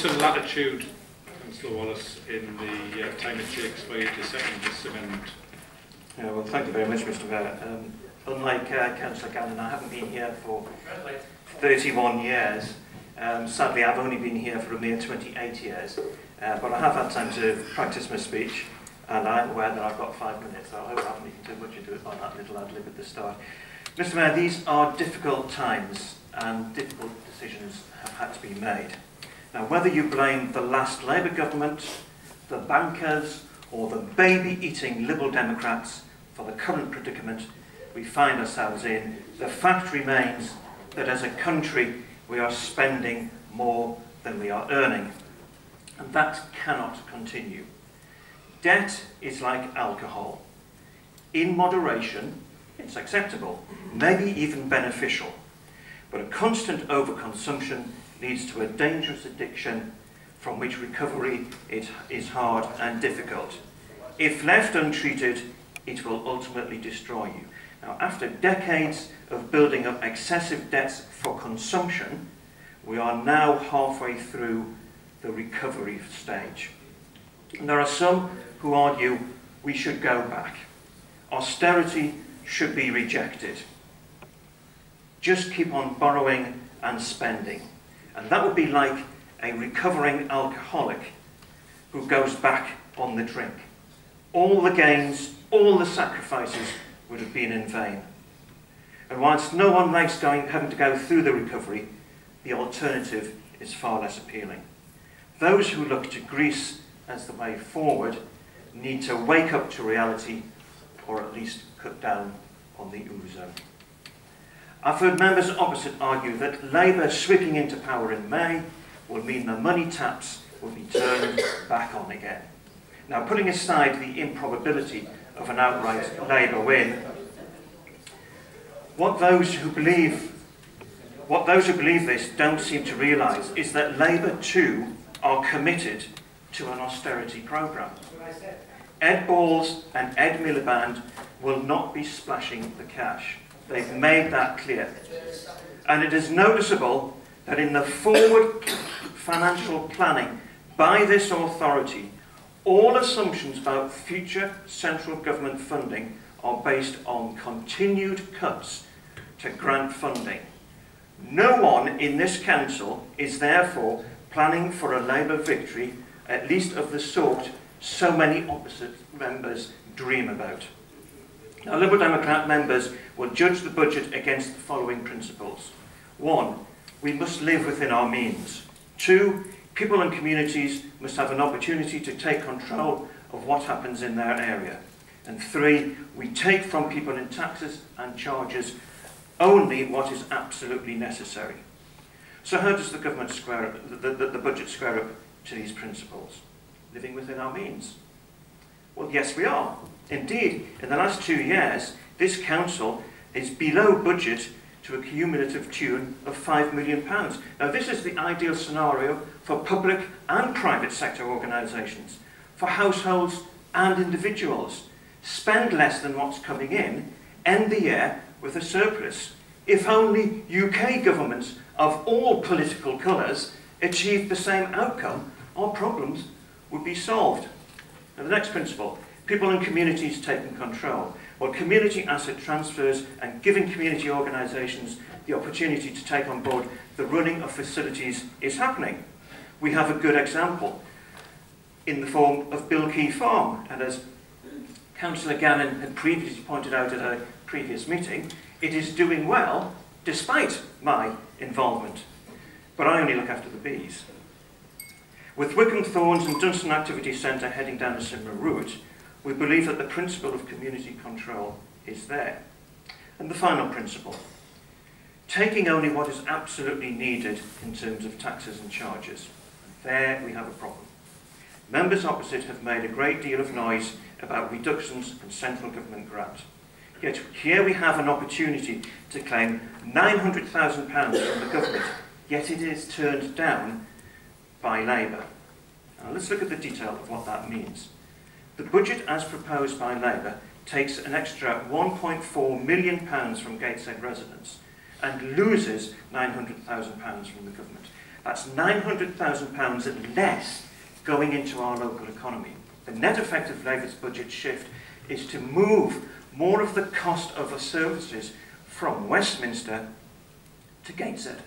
some latitude, Councillor Wallace, in the time it takes for you to second this amendment. Yeah, well, thank you very much, Mr. Mayor. Unlike Councillor Gannon, I haven't been here for 31 years. Sadly, I've only been here for a mere 28 years, but I have had time to practice my speech, and I'm aware that I've got 5 minutes, so I hope I haven't eaten too much into it by that little ad-lib at the start. Mr. Mayor, these are difficult times, and difficult decisions have had to be made. Now, whether you blame the last Labour government, the bankers, or the baby-eating Liberal Democrats for the current predicament we find ourselves in, the fact remains that as a country we are spending more than we are earning. And that cannot continue. Debt is like alcohol. In moderation, it's acceptable, maybe even beneficial. But a constant overconsumption leads to a dangerous addiction from which recovery is hard and difficult. If left untreated, it will ultimately destroy you. Now, after decades of building up excessive debts for consumption, we are now halfway through the recovery stage. And there are some who argue we should go back. Austerity should be rejected. Just keep on borrowing and spending. And that would be like a recovering alcoholic who goes back on the drink. All the gains, all the sacrifices would have been in vain. And whilst no one likes having to go through the recovery, the alternative is far less appealing. Those who look to Greece as the way forward need to wake up to reality, or at least cut down on the ouzo. I've heard members opposite argue that Labour sweeping into power in May will mean the money taps will be turned back on again. Now, putting aside the improbability of an outright Labour win, what those who believe this don't seem to realise is that Labour too are committed to an austerity programme. Ed Balls and Ed Miliband will not be splashing the cash. They've made that clear. And it is noticeable that in the forward financial planning by this authority, all assumptions about future central government funding are based on continued cuts to grant funding. No one in this council is therefore planning for a Labour victory, at least of the sort so many opposite members dream about. Now, Liberal Democrat members will judge the budget against the following principles. 1, we must live within our means. 2, people and communities must have an opportunity to take control of what happens in their area. And 3, we take from people in taxes and charges only what is absolutely necessary. So how does the government the budget square up to these principles? Living within our means? Well, yes, we are. Indeed, in the last 2 years, this council is below budget to a cumulative tune of £5 million. Now, this is the ideal scenario for public and private sector organisations, for households and individuals. Spend less than what's coming in, end the year with a surplus. If only UK governments of all political colours achieved the same outcome, our problems would be solved. Now, the next principle, people and communities taking control. Well, community asset transfers and giving community organisations the opportunity to take on board the running of facilities is happening. We have a good example in the form of Bilkey Farm, and as Councillor Gannon had previously pointed out at a previous meeting, it is doing well despite my involvement. But I only look after the bees. With Wickham Thorns and Dunstan Activity Centre heading down a similar route, we believe that the principle of community control is there. And the final principle, taking only what is absolutely needed in terms of taxes and charges. There we have a problem. Members opposite have made a great deal of noise about reductions in central government grant. Yet here we have an opportunity to claim £900,000 from the government, yet it is turned down by Labour. Now let's look at the detail of what that means. The budget as proposed by Labour takes an extra £1.4 million from Gateshead residents and loses £900,000 from the government. That's £900,000 less going into our local economy. The net effect of Labour's budget shift is to move more of the cost of the services from Westminster to Gateshead.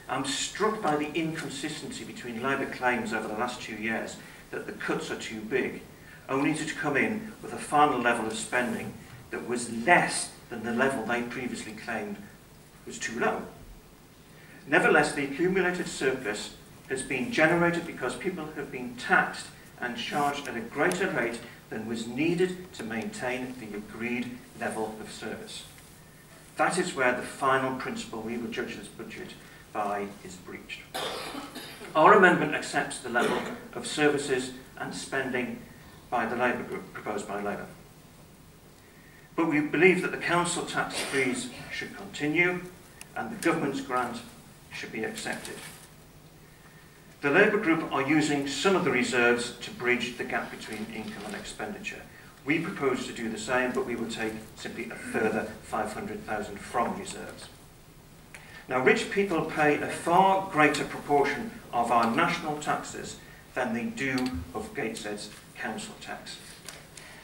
I'm struck by the inconsistency between Labour claims over the last 2 years that the cuts are too big, only to come in with a final level of spending that was less than the level they previously claimed was too low. Nevertheless, the accumulated surplus has been generated because people have been taxed and charged at a greater rate than was needed to maintain the agreed level of service. That is where the final principle we will judge this budget by is breached. Our amendment accepts the level of services and spending by the Labour group, proposed by Labour. But we believe that the council tax freeze should continue and the government's grant should be accepted. The Labour group are using some of the reserves to bridge the gap between income and expenditure. We propose to do the same, but we will take simply a further 500,000 from reserves. Now, rich people pay a far greater proportion of our national taxes than they do of Gateshead's council tax.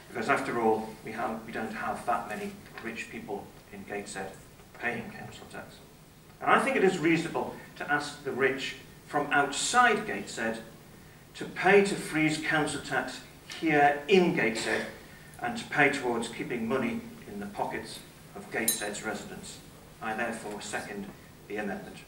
Because after all, we don't have that many rich people in Gateshead paying council tax. And I think it is reasonable to ask the rich from outside Gateshead to pay to freeze council tax here in Gateshead and to pay towards keeping money in the pockets of Gateshead's residents. I therefore second the amendment.